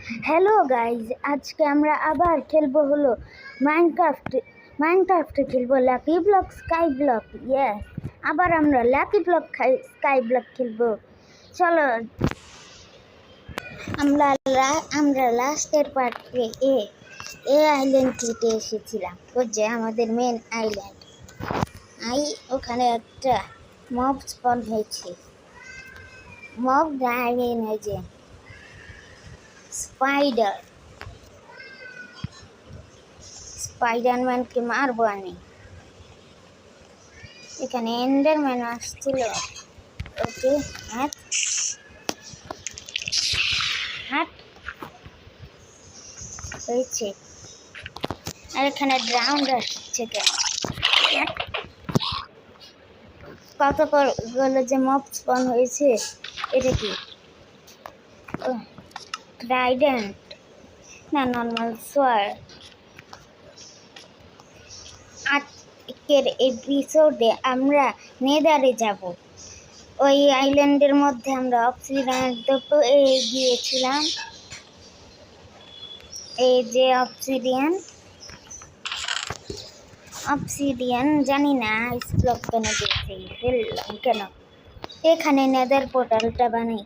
Hello guys, আজকে আমরা আবার খেলবো হলো মাইনক্রাফটে খেলবো lucky block sky block. Yes, আবার আমরা লাকি ব্লক স্কাই ব্লক খেলবো। চলো, আমরা লাস্টের পার্টে এ আইল্যান্ডটিতে এসেছিলাম, যে আমাদের মেন আইল্যান্ড। ওখানে একটা মব স্পন হয়েছে, মব ড্রাগন, এই যে স্পাইডারম্যানকে মারবো আমি। এখানে এন্ডারম্যান আসছিল। ওকে, হাট হাট হয়েছে। আর এখানে ড্রাউন্ড আসছে কেন? কত গুলো যে মব স্পন হয়েছে। এটা কি ট্রাইডেন্ট না নর্মাল সোয়ার? আজকের এপিসোডে আমরা নেদারে যাব। ওই আইল্যান্ডের মধ্যে আমরা অক্সিজেন গিয়েছিলাম। এই যে অবসিডিয়ান জানি না স্লক কেন দিয়েছে, ফেললাম কেন। এখানে নেদার পোর্টালটা বানাই।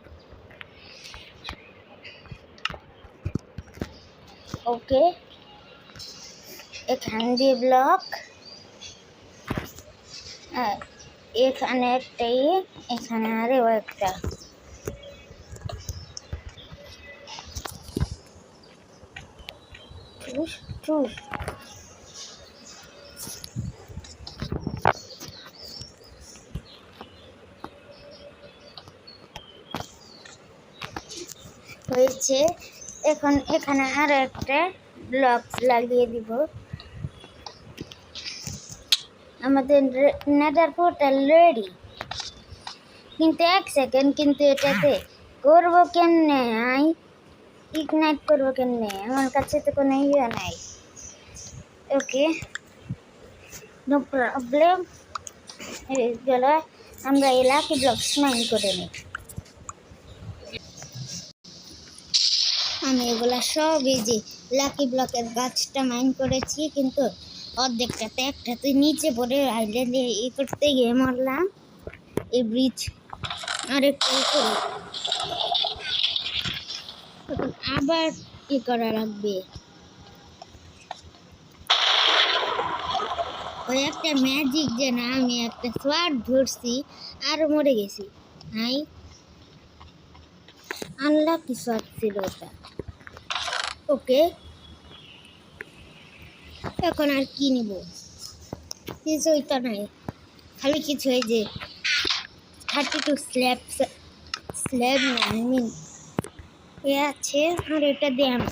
ওকে, এখান দিয়ে ব্লক, এখানে একটাই, এখানে আরও একটা। হয়েছে। এখন এখানে আরো একটা ব্লক লাগিয়ে দিব। আমাদের নেদার পোর্টাল রেডি, কিন্তু এক সেকেন্ড, কিন্তু এটাতে করবো কেমনে? ইগনাইট করবো কেমনে? আমার কাছে তো কোনো ইয়ে নাই। ওকে, নো প্রবলেম। গেলো, আমরা এই লাকি ব্লক মাইন করে নিই। আমি এগুলা সব এই যে লাকি ব্লকের গাছটা মাইন করেছি, কিন্তু অর্ধেকটাতে একটাতে নিচে পড়ে আইল্যান্ডে করতে গিয়ে মরলাম। এই ব্রিজ আরেকটু করে আবার করা লাগবে। ওই একটা ম্যাজিক যে না, আমি একটা সোয়ার্ড ধরছি আর মরে গেছি। আনলাকি সোয়ার্ড ছিল ওটা। ওকে, এখন আর কি নিব? কিছুই তো নাই, খালি কিছু এই যে 32 স্ল্যাব এ আছে। আর এটা দিয়ে আমি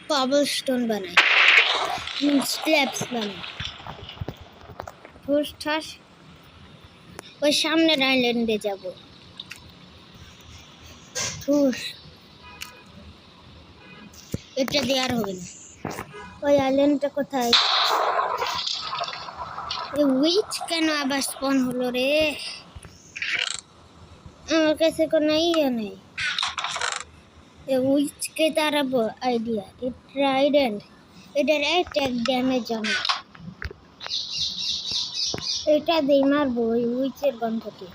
কবলস্টোন বানাই, স্ল্যাবস বানাই। ঠুস ঠাস ওই সামনের আইল্যান্ডে যাব। ঠুস, এটা দিয়ে আর হবে না। ওই আইল্যান্ডটা কোথায়? উইচ কেন আবার স্পন হলো রে? আমার কাছে কোনো ইয়ে নেই। উইচকে তাড়াবো আইডিয়া। ট্রাইডেন্ট, এটার অ্যাটাক ড্যামেজ আমি এটা দিয়ে মারবো। ওই উইচের গন্ধকে,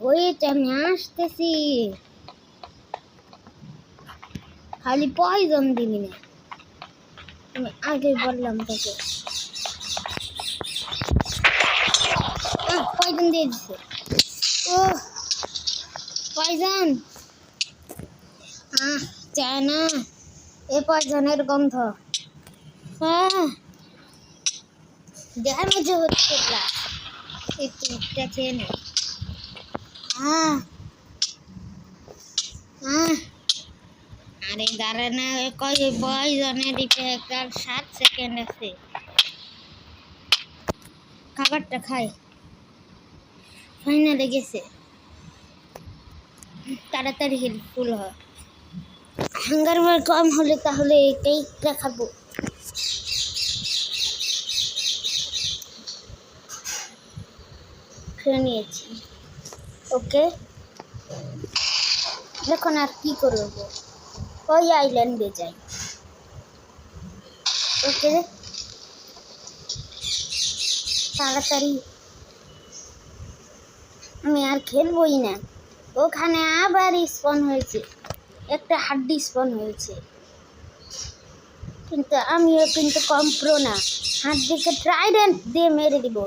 ওইটা আমি আসতেছি। খালি পয়জন দিবি না, আমি আগে বললাম তোকে। পয়জন দিয়ে দিছে। ও পয়জন, চায় না এ পয়জনের গন্ধ। ড্যামেজ হচ্ছে প্লাস। একটু খেয়ে নে। আরে দাঁড়া না, কয় পয়জনের ইফেক্ট আর 7 সেকেন্ড আছে। খাবারটা খাই, ফাইনালে গেছে। তাড়াতাড়ি হেল্পফুল হয়। হাঙ্গার বার কম হলে তাহলে এটাই খাবো। খেয়ে নিয়েছি। ওকে, এখন আর কি করব, ওই আইল্যান্ডে যাই। ওকে, তাড়াতাড়ি আমি আর খেলবই না। ওখানে আবার স্পন হয়েছে, একটা হাড্ডি স্পন হয়েছে, কিন্তু আমিও কিন্তু কম প্রো না। হাড্ডিকে ট্রাইডেন্ট দিয়ে মেরে দিব।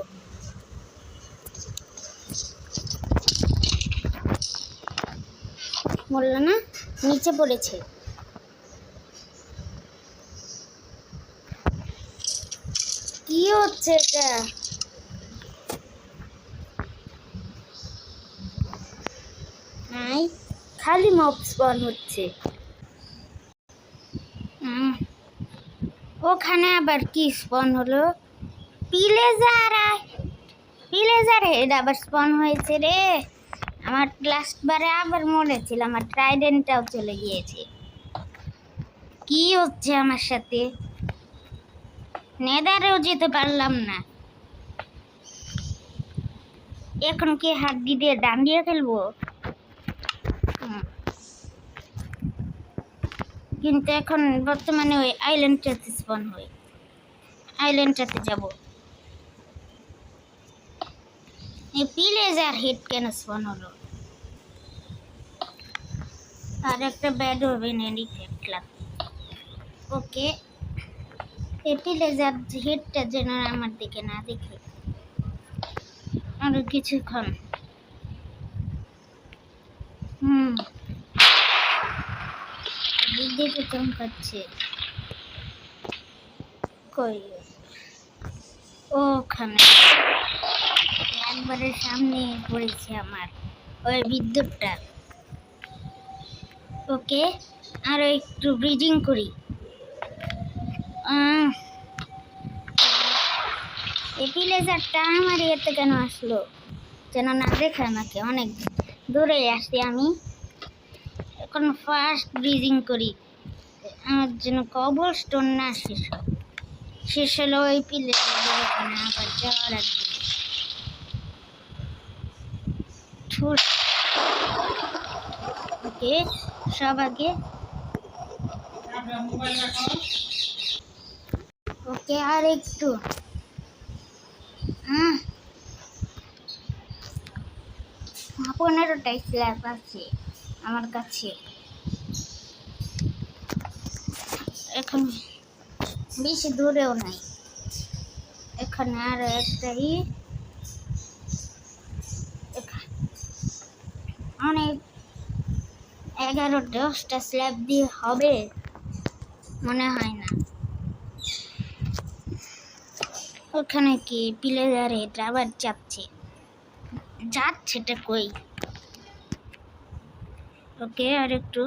বললো না, নিচে পড়েছে। কি হচ্ছে এটা? নাই, খালি মব স্পন হচ্ছে। ওখানে আবার কি স্পন হলো? পিলেজার হেড আবার স্পন হয়েছে রে। আমার লাস্ট বারে আবার মরেছিল, আমার ট্রাইডেন্টটাও চলে গিয়েছে। কি হচ্ছে আমার সাথে? নেদারেও যেতে পারলাম না। এখন কি হাড্ডি দিয়ে দাঁড়িয়ে খেলবো? কিন্তু এখন বর্তমানে ওই আইল্যান্ডটাতে স্পন হই, আইল্যান্ডটাতে যাব। এই পিলেজার হেড কেন স্পন হলো? আর একটা ব্যাড হবে নেলি ফেটলাম। ওকে, এই পিলেজার হেডটা যেন আমার দিকে না দেখে। আরো কিছুক্ষণ। দিকে চমকাচ্ছে। কই? ওখানে একবারের সামনে পড়েছে আমার ওই বিদ্যুৎটা। ওকে, আরো একটু ব্রিজিং করি। এই পিলেজারটা আমার ইয়েতে কেন আসলো যেন না দেখে আমাকে। অনেক দূরে আসছি আমি। এখন ফার্স্ট ব্রিজিং করি, আমার যেন কবল স্টোন না শেষ হলো ওই পিলেজার। আবার যাওয়ার আগে ওকে, সব আগে। ওকে, আর একটু। 15টাই স্ল্যাব আছে আমার কাছে। এখন বেশি দূরেও নাই। এখানে আর একটাই, অনেক 11-10টা স্ল্যাব দিয়ে হবে মনে হয় না। ওখানে কি পিলেজারে আবার যাচ্ছেটা কই? ওকে, আর একটু।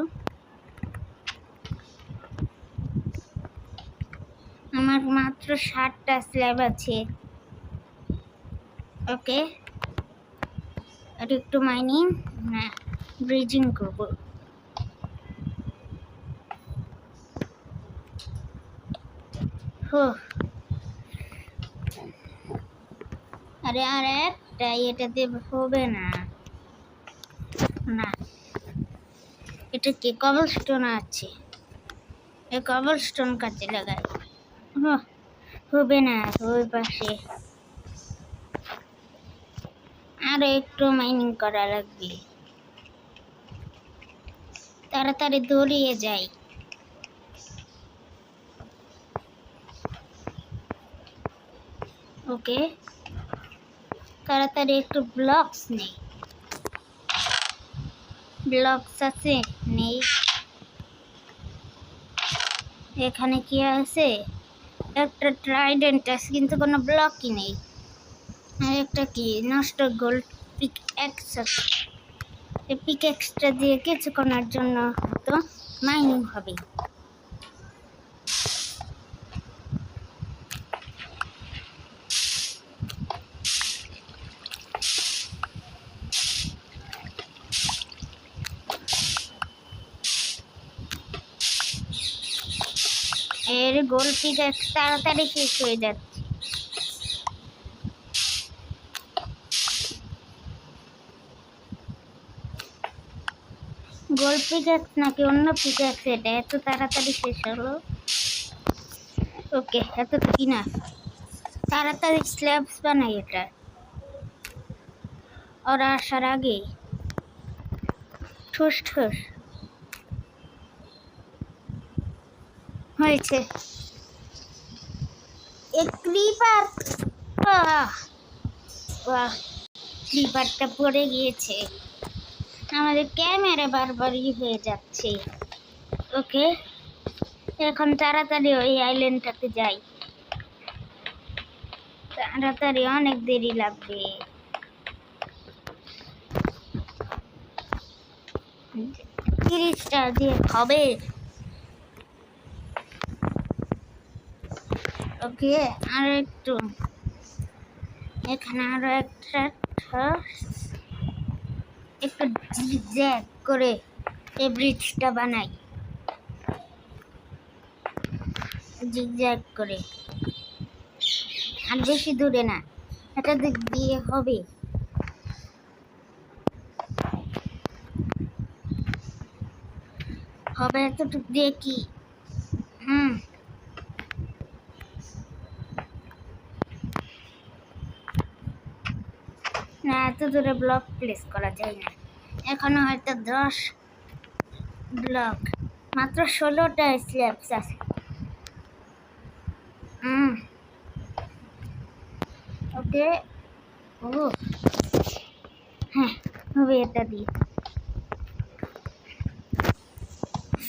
আমার মাত্র 7টা স্ল্যাব আছে। ওকে, আর একটু মাইনিং না ব্রিজিং করবো। আরে আর একটা, এটাতে হবে না। না, এটা কি কবল স্টোন আছে? এই কবল স্টোন কাজে লাগাই। হবে না, ওই পাশে আরো একটু মাইনিং করা লাগবে। তাড়াতাড়ি দৌড়িয়ে যাই। ওকে, তাড়াতাড়ি একটু ব্লকস নেই। ব্লকস আছে? নেই। এখানে কি আছে? একটা ট্রাইডেন্ট আছে কিন্তু কোনো ব্লকই নেই। আর একটা কি নষ্ট গোল্ড পিক এক্স আছে। এই পিক এক্সটা দিয়ে কিছুক্ষণের জন্য তো মাইনিং হবে। এর গোল পিক এক্স তাড়াতাড়ি শেষ হয়ে যাচ্ছে। গোল্ড পিক্যাক্স নাকি অন্য পিক্যাক্স? এটা এত তাড়াতাড়ি শেষ হলো? ওকে, এত কি না, তাড়াতাড়ি স্ল্যাবস বানাই এটা ওরা আসার আগে। ঠুস ঠুস হয়েছে। ক্রিপার, ক্রিপারটা পড়ে গিয়েছে। আমাদের ক্যামেরা বারবারই হয়ে যাচ্ছে। ওকে, এখন তাড়াতাড়ি ওই আইল্যান্ডটাতে যাই, তাড়াতাড়ি, অনেক দেরি লাগবে। 30টা দিয়ে হবে। ওকে, আর একটু, এখানে আরো একটা একটু জিগজ্যাগ করে এই ব্রিজটা বানাই, জিগজ্যাগ করে, আর বেশি দূরে না, এটা দিক দিয়ে হবে। হবে এতটুকু দিয়ে কি? না, এত দূরে ব্লক প্লেস করা যায় না। এখনো হয়তো 10 ব্লক, মাত্র 16টা স্ল্যাবস আছে। ওকে, ও হ্যাঁ, হবে এটা দিয়ে।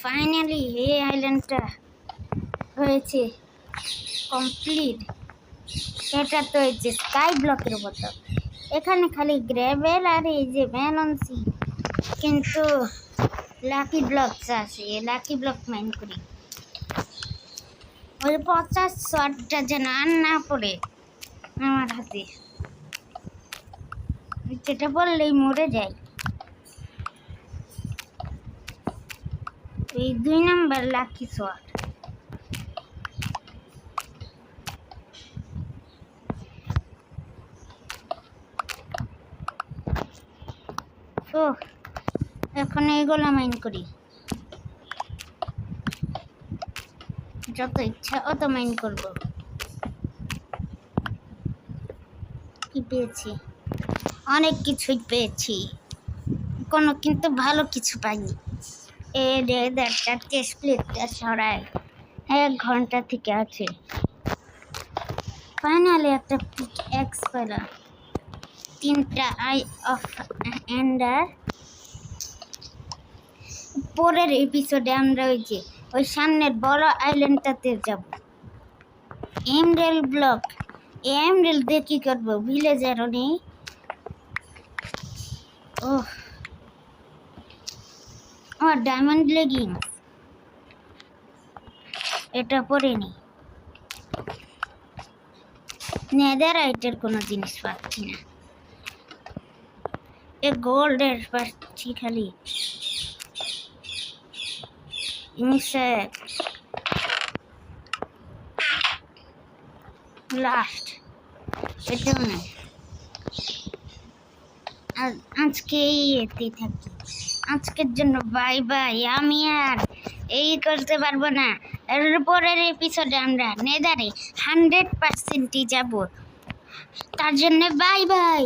ফাইনালি এই আইল্যান্ডটা হয়েছে কমপ্লিট। এটা তো হয়েছে স্কাই ব্লকের মতো। এখানে খালি গ্রেভেল আর এই যে ম্যানসি, কিন্তু লাকি ব্লকস আছে, লাকি ব্লক মাইন করি। ওই 50 শটটা যেন আর না পড়ে আমার হাতে, যেটা বললেই মরে যায়। এই 2 নাম্বার লাকি শট। ও, এখন এইগুলো মাইন করি, যত ইচ্ছা অত মাইন করব। কি পেয়েছি? অনেক কিছুই পেয়েছি, কোনো কিন্তু ভালো কিছু পাইনি। এই রেদারটা চেস্ট প্লেটটা ছড়ায় 1 ঘন্টা থেকে আছে। ফাইনালি একটা পিক এক্স পেলাম, 3টা আই অফ এন্ডার। পরের এপিসোডে আমরা ওই সামনের বড় আইল্যান্ডটাতে যাব। এমরেল ব্লক, এমরেল দিয়ে কি করবো? ভিলেজারও নেই। ও ডায়মন্ড লেগিংস, এটা পরে নি। নেদারাইটের কোনো জিনিস পাচ্ছি না, এ গোল্ডের পাচ্ছি খালি। লাস্ট এটাও না। আজকে এতেই থাকি, আজকের জন্য বাই বাই। আমি আর এই করতে পারবো না। এর পরের এপিসোডে আমরা নেদারে 100%ই যাব, তার জন্য বাই বাই।